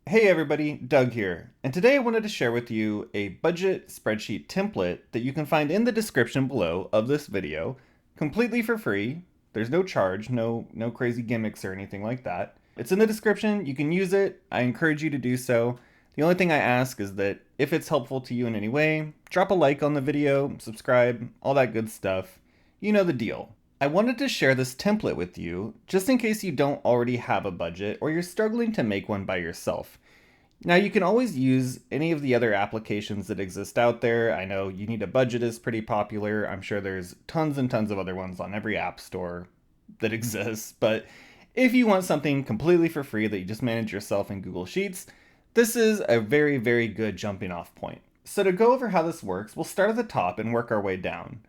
Hey everybody, Doug here, and today I wanted to share with you a budget spreadsheet template that you can find in the description below of this video, completely for free. There's no charge, no crazy gimmicks or anything like that. It's in the description, you can use it, I encourage you to do so. The only thing I ask is that if it's helpful to you in any way, drop a like on the video, subscribe, all that good stuff. You know the deal. I wanted to share this template with you just in case you don't already have a budget or you're struggling to make one by yourself. Now you can always use any of the other applications that exist out there. I know You Need a Budget is pretty popular. I'm sure there's tons and tons of other ones on every app store that exists. But if you want something completely for free that you just manage yourself in Google Sheets, this is a very, very good jumping off point. So to go over how this works, we'll start at the top and work our way down.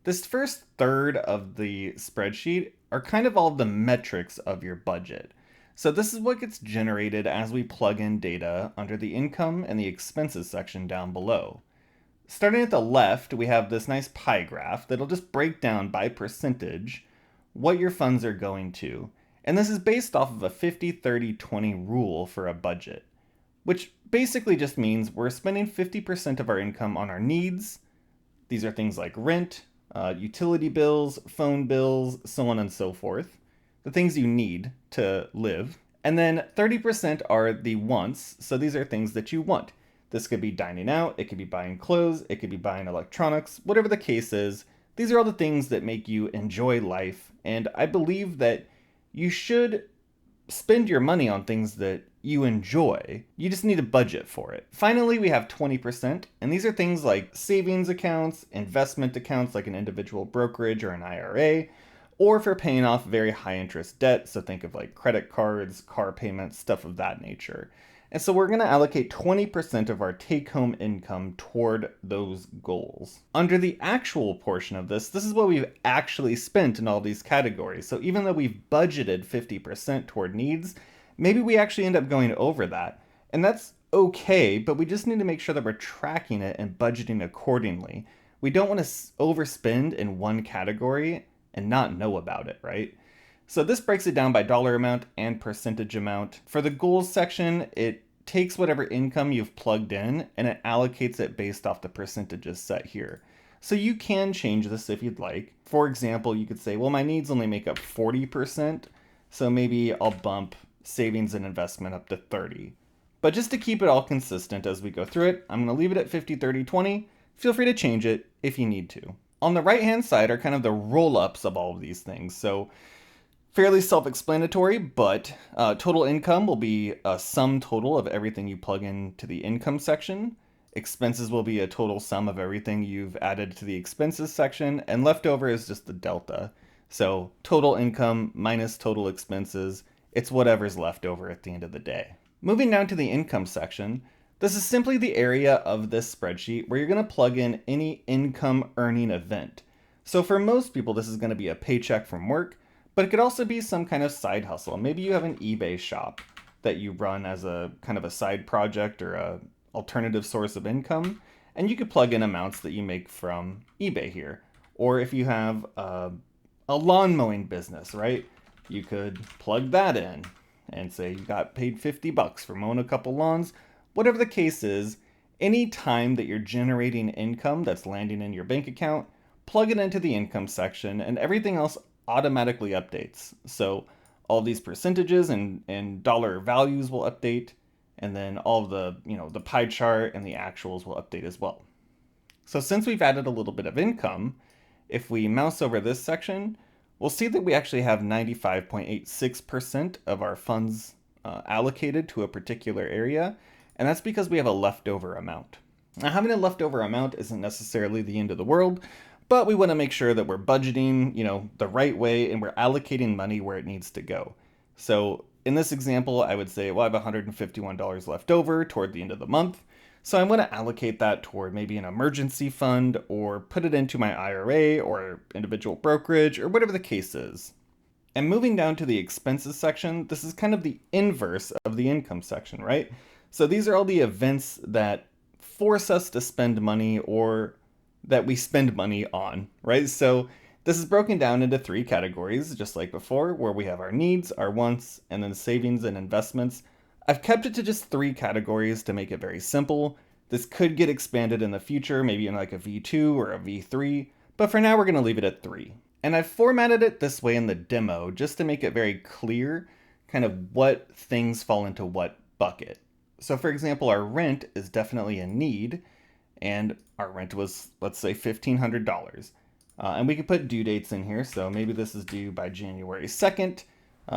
This first third of the spreadsheet are kind of all the metrics of your budget. So this is what gets generated as we plug in data under the income and the expenses section down below. Starting at the left, we have this nice pie graph that'll just break down by percentage what your funds are going to. And this is based off of a 50-30-20 rule for a budget, which basically just means we're spending 50% of our income on our needs. These are things like rent, utility bills, phone bills, so on and so forth. The things you need to live. And then 30% are the wants, so these are things that you want. This could be dining out, it could be buying clothes, it could be buying electronics, whatever the case is. These are all the things that make you enjoy life, and I believe that you should spend your money on things that you enjoy. You just need a budget for it. Finally, we have 20%, and these are things like savings accounts, investment accounts like an individual brokerage or an IRA, or for paying off very high interest debt. So think of like credit cards, car payments, stuff of that nature. And so we're going to allocate 20% of our take home income toward those goals. Under the actual portion of this is what we've actually spent in all these categories. So even though we've budgeted 50% toward needs, maybe we actually end up going over that. And that's okay, but we just need to make sure that we're tracking it and budgeting accordingly. We don't want to overspend in one category and not know about it, right? So this breaks it down by dollar amount and percentage amount. For the goals section, it takes whatever income you've plugged in and it allocates it based off the percentages set here. So you can change this if you'd like. For example, you could say, well, my needs only make up 40%, so maybe I'll bump savings and investment up to 30. But just to keep it all consistent as we go through it, I'm going to leave it at 50-30-20. Feel free to change it if you need to. On the right-hand side are kind of the roll-ups of all of these things. So fairly self-explanatory, but total income will be a sum total of everything you plug into the income section. Expenses will be a total sum of everything you've added to the expenses section, and leftover is just the delta. So total income minus total expenses, it's whatever's left over at the end of the day. Moving down to the income section, this is simply the area of this spreadsheet where you're going to plug in any income earning event. So for most people, this is going to be a paycheck from work, but it could also be some kind of side hustle. Maybe you have an eBay shop that you run as a kind of a side project or a alternative source of income, and you could plug in amounts that you make from eBay here. Or if you have a lawn mowing business, right? You could plug that in and say you got paid $50 for mowing a couple lawns. Whatever the case is, any time that you're generating income that's landing in your bank account, plug it into the income section and everything else automatically updates. So all these percentages and dollar values will update, and then all the pie chart and the actuals will update as well. So since we've added a little bit of income, if we mouse over this section, we'll see that we actually have 95.86% of our funds allocated to a particular area, and that's because we have a leftover amount. Now, having a leftover amount isn't necessarily the end of the world, but we want to make sure that we're budgeting, the right way and we're allocating money where it needs to go. So in this example, I would say, well, I have $151 left over toward the end of the month. So I want to allocate that toward maybe an emergency fund or put it into my IRA or individual brokerage or whatever the case is. And moving down to the expenses section, this is kind of the inverse of the income section, right? So these are all the events that force us to spend money or that we spend money on, right? So this is broken down into three categories, just like before, where we have our needs, our wants, and then savings and investments. I've kept it to just 3 categories to make it very simple. This could get expanded in the future, maybe in like a V2 or a V3, but for now we're going to leave it at 3. And I've formatted it this way in the demo just to make it very clear kind of what things fall into what bucket. So for example, our rent is definitely a need, and our rent was, let's say, $1,500. And we could put due dates in here, so maybe this is due by January 2nd.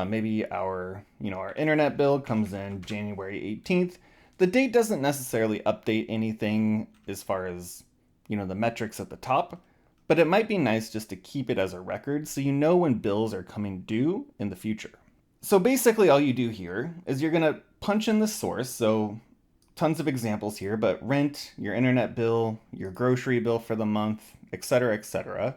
Maybe our internet bill comes in January 18th. The date doesn't necessarily update anything as far as, the metrics at the top, but it might be nice just to keep it as a record so you know when bills are coming due in the future. So basically all you do here is you're gonna punch in the source, so tons of examples here, but rent, your internet bill, your grocery bill for the month, etc., etc.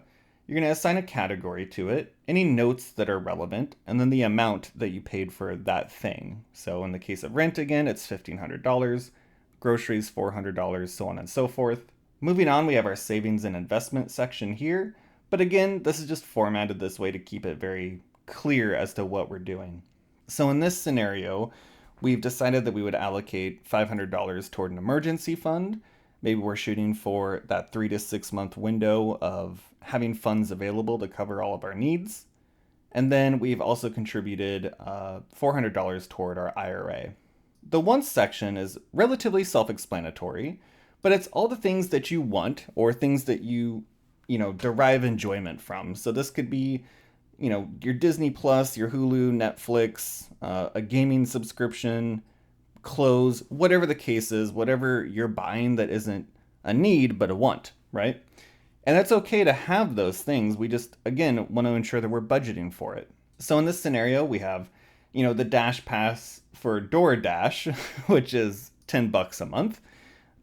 You're going to assign a category to it, any notes that are relevant, and then the amount that you paid for that thing. So in the case of rent, again, it's $1,500, groceries $400, so on and so forth. Moving on, we have our savings and investment section here, but again, this is just formatted this way to keep it very clear as to what we're doing. So in this scenario, we've decided that we would allocate $500 toward an emergency fund. Maybe we're shooting for that 3 to 6 month window of having funds available to cover all of our needs. And then we've also contributed $400 toward our IRA. The wants section is relatively self-explanatory, but it's all the things that you want or things that you derive enjoyment from. So this could be your Disney Plus, your Hulu, Netflix, a gaming subscription, clothes, whatever the case is, whatever you're buying that isn't a need but a want, right? And that's okay to have those things. We just, again, want to ensure that we're budgeting for it. So in this scenario, we have, the Dash Pass for DoorDash, which is $10 a month.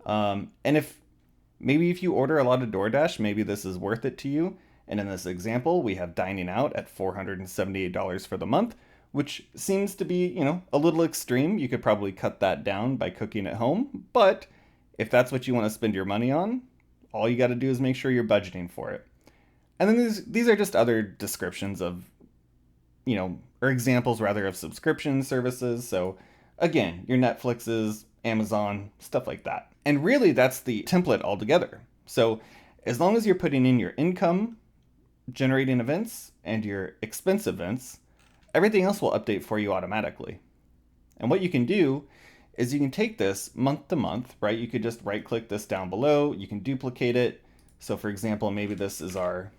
And if you order a lot of DoorDash, maybe this is worth it to you. And in this example, we have dining out at $478 for the month, which seems to be, a little extreme. You could probably cut that down by cooking at home. But if that's what you want to spend your money on, all you got to do is make sure you're budgeting for it. And then these are just other descriptions of, or examples rather of subscription services. So again, your Netflixes, Amazon, stuff like that. And really that's the template altogether. So as long as you're putting in your income, generating events, and your expense events, everything else will update for you automatically. And what you can do is you can take this month to month, right? You could just right click this down below. You can duplicate it. So for example, maybe this is our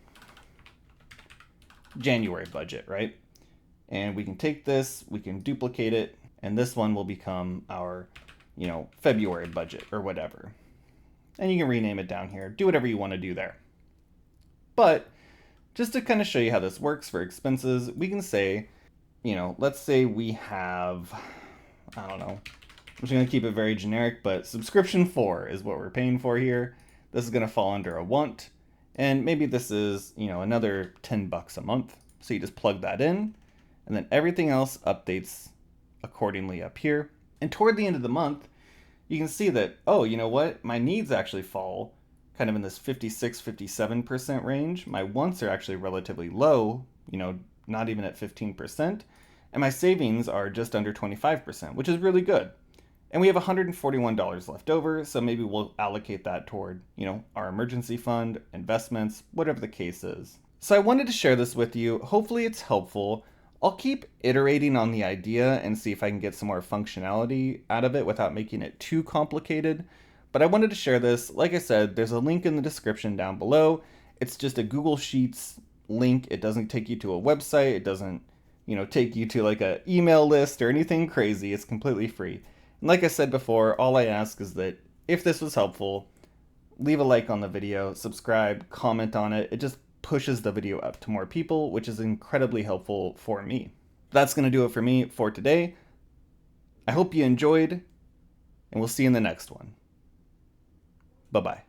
January budget, right? And we can take this, we can duplicate it, and this one will become our, February budget or whatever. And you can rename it down here, do whatever you want to do there. But just to kind of show you how this works for expenses, we can say, let's say we have, I don't know, I'm just going to keep it very generic, but subscription 4 is what we're paying for here. This is going to fall under a want. And maybe this is, another $10 a month. So you just plug that in, and then everything else updates accordingly up here. And toward the end of the month, you can see that, oh, you know what? My needs actually fall kind of in this 56, 57% range. My wants are actually relatively low, not even at 15%. And my savings are just under 25%, which is really good. And we have $141 left over, so maybe we'll allocate that toward, our emergency fund, investments, whatever the case is. So I wanted to share this with you. Hopefully it's helpful. I'll keep iterating on the idea and see if I can get some more functionality out of it without making it too complicated. But I wanted to share this. Like I said, there's a link in the description down below. It's just a Google Sheets link. It doesn't take you to a website. It doesn't, take you to like an email list or anything crazy. It's completely free. And like I said before, all I ask is that if this was helpful, leave a like on the video, subscribe, comment on it. It just pushes the video up to more people, which is incredibly helpful for me. That's going to do it for me for today. I hope you enjoyed, and we'll see you in the next one. Bye-bye.